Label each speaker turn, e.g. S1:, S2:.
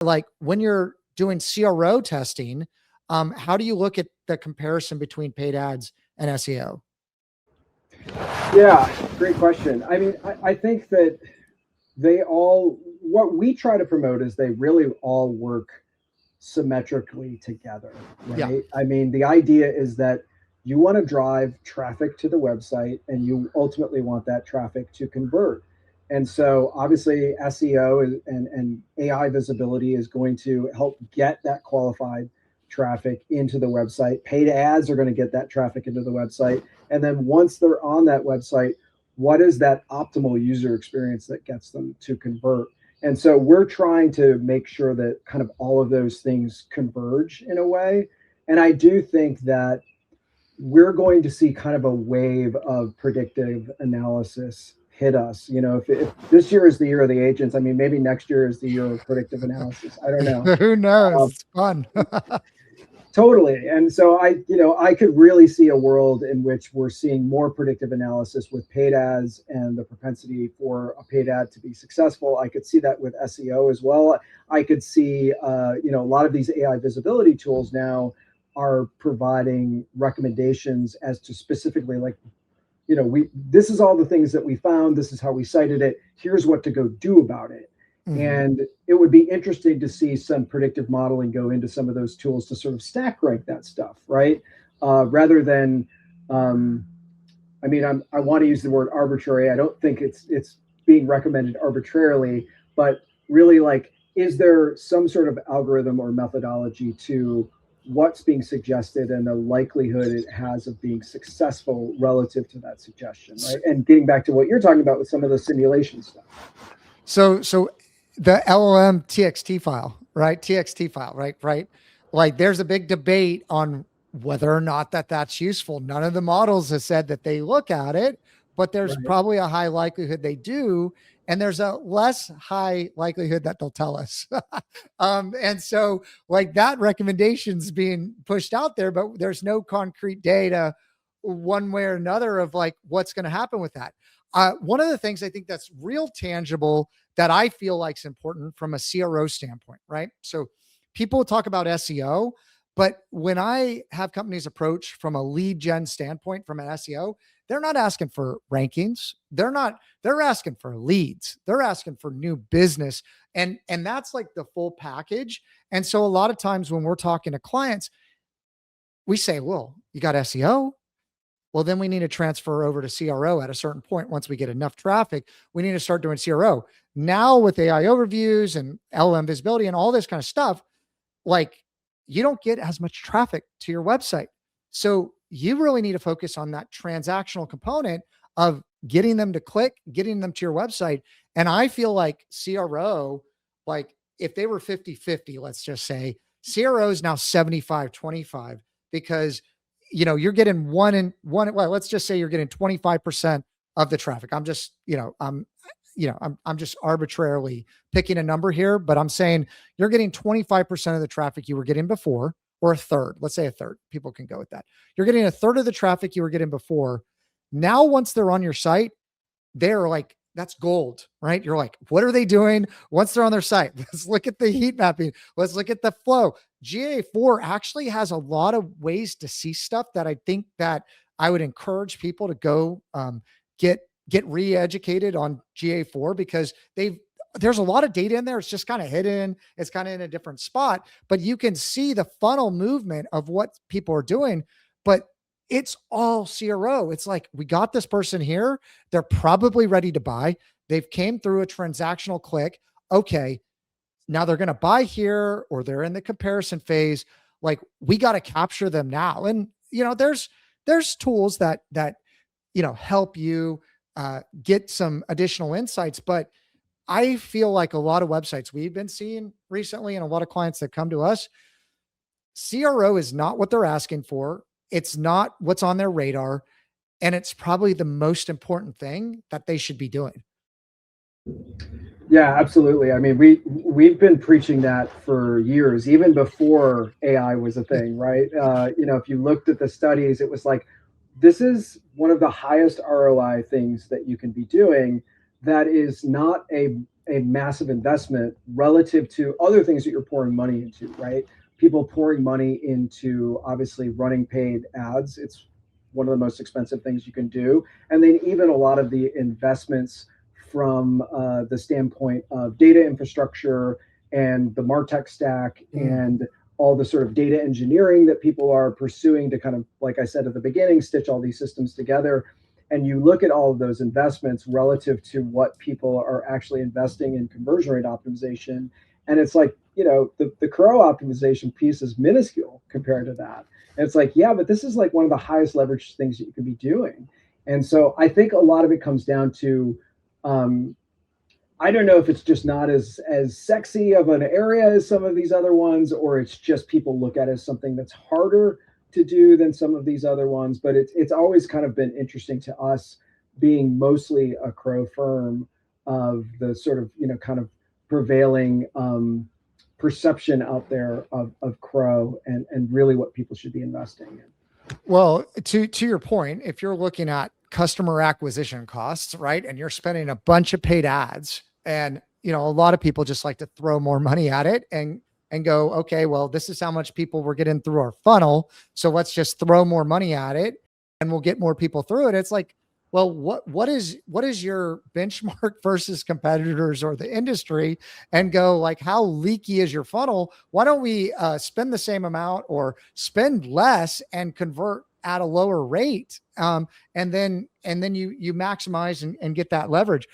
S1: like when you're doing CRO testing, how do you look at the comparison between paid ads and SEO?
S2: Yeah, great question. I mean, I think that what we try to promote is they really all work symmetrically together,
S1: Yeah.
S2: right? I mean, the idea is that you want to drive traffic to the website and you ultimately want that traffic to convert. And so obviously SEO and AI visibility is going to help get that qualified traffic into the website. Paid ads are going to get that traffic into the website. And then once they're on that website, what is that optimal user experience that gets them to convert? And so we're trying to make sure that kind of all of those things converge in a way. And I do think that we're going to see kind of a wave of predictive analysis hit us. If this year is the year of the agents, I mean, maybe next year is the year of predictive analysis. I don't know.
S1: Who knows? It's fun.
S2: Totally. And so I could really see a world in which we're seeing more predictive analysis with paid ads and the propensity for a paid ad to be successful. I could see that with SEO as well. I could see, a lot of these AI visibility tools now are providing recommendations as to specifically like, this is all the things that we found. This is how we cited it. Here's what to go do about it. Mm-hmm. And it would be interesting to see some predictive modeling go into some of those tools to sort of stack rank that stuff, right? Rather than, I want to use the word arbitrary. I don't think it's being recommended arbitrarily, but really like, is there some sort of algorithm or methodology to what's being suggested and the likelihood it has of being successful relative to that suggestion, right? And getting back to what you're talking about with some of the simulation stuff.
S1: So the LLM TXT file, right? Like there's a big debate on whether or not that's useful. None of the models have said that they look at it, but there's probably a high likelihood they do. And there's a less high likelihood that they'll tell us. And so like that recommendation's being pushed out there, but there's no concrete data one way or another of like what's going to happen with that. One of the things I think that's real tangible that I feel like is important from a CRO standpoint, right? So people talk about SEO, but when I have companies approach from a lead gen standpoint from an SEO, they're not asking for rankings. They're asking for leads. They're asking for new business. And that's like the full package. And so a lot of times when we're talking to clients, we say, well, you got SEO? Well, then we need to transfer over to CRO at a certain point. Once we get enough traffic, we need to start doing CRO. Now with AI overviews and LLM visibility and all this kind of stuff, like you don't get as much traffic to your website. So you really need to focus on that transactional component of getting them to click, getting them to your website. And I feel like CRO, like if they were 50-50, let's just say, CRO is now 75-25 because you're getting well, let's just say you're getting 25% of the traffic. I'm just, I'm just arbitrarily picking a number here, but I'm saying you're getting 25% of the traffic you were getting before, or a third. Let's say a third. People can go with that. You're getting a third of the traffic you were getting before. Now, once they're on your site, they're like, that's gold, right? You're like, what are they doing once they're on their site? Let's look at the heat mapping. Let's look at the flow. GA4 actually has a lot of ways to see stuff that I think that I would encourage people to go get re-educated on GA4 because there's a lot of data in there. It's just kind of hidden. It's kind of in a different spot, but you can see the funnel movement of what people are doing. But it's all CRO. It's like, we got this person here. They're probably ready to buy. They've came through a transactional click. Okay. Now they're going to buy here or they're in the comparison phase. Like we got to capture them now. And, there's tools that help you get some additional insights. But I feel like a lot of websites we've been seeing recently and a lot of clients that come to us, CRO is not what they're asking for. It's not what's on their radar. And it's probably the most important thing that they should be doing.
S2: Yeah, absolutely. I mean, we've been preaching that for years, even before AI was a thing, right? If you looked at the studies, it was like, this is one of the highest ROI things that you can be doing. That is not a a massive investment relative to other things that you're pouring money into, right? People pouring money into obviously running paid ads. It's one of the most expensive things you can do. And then even a lot of the investments from the standpoint of data infrastructure and the MarTech stack and all the sort of data engineering that people are pursuing to kind of, like I said at the beginning, stitch all these systems together. And you look at all of those investments relative to what people are actually investing in conversion rate optimization. And it's like, the CRO optimization piece is minuscule compared to that. And it's like, yeah, but this is like one of the highest leverage things that you could be doing. And so I think a lot of it comes down to, I don't know if it's just not as sexy of an area as some of these other ones, or it's just people look at it as something that's harder to do than some of these other ones. But it's always kind of been interesting to us, being mostly a CRO firm, of the sort of kind of prevailing perception out there of CRO and really what people should be investing in.
S1: Well, to your point, if you're looking at customer acquisition costs, right, and you're spending a bunch of paid ads, and a lot of people just like to throw more money at it and go, okay, well, this is how much people we're getting through our funnel, so let's just throw more money at it and we'll get more people through it. It's like, well, what is your benchmark versus competitors or the industry, and go like, how leaky is your funnel? Why don't we spend the same amount or spend less and convert at a lower rate? And then you maximize and get that leverage.